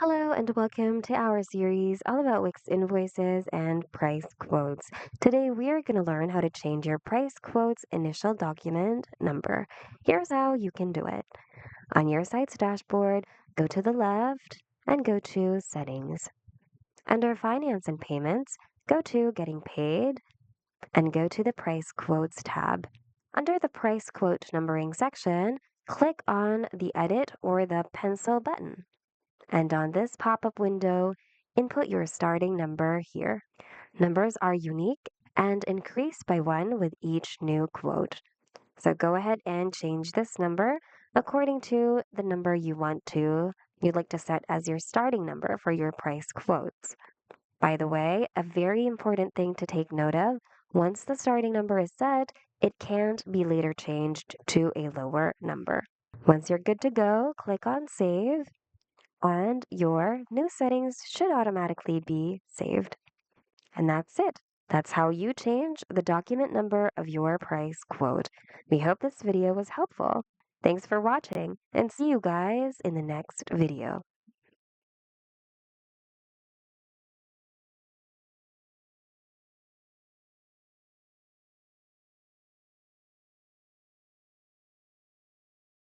Hello and welcome to our series all about Wix invoices and price quotes. Today we are going to learn how to change your price quote's initial document number. Here's how you can do it. On your site's dashboard, go to the left and go to Settings. Under Finance and Payments, go to Getting Paid and go to the Price Quotes tab. Under the Price Quote Numbering section, click on the Edit or the Pencil button. And on this pop-up window, input your starting number here. Numbers are unique and increase by one with each new quote. So go ahead and change this number according to the number you'd like to set as your starting number for your price quotes. By the way, a very important thing to take note of, once the starting number is set, it can't be later changed to a lower number. Once you're good to go, click on Save and your new settings should automatically be saved. And that's it. That's how you change the document number of your price quote. We hope this video was helpful. Thanks for watching and see you guys in the next video.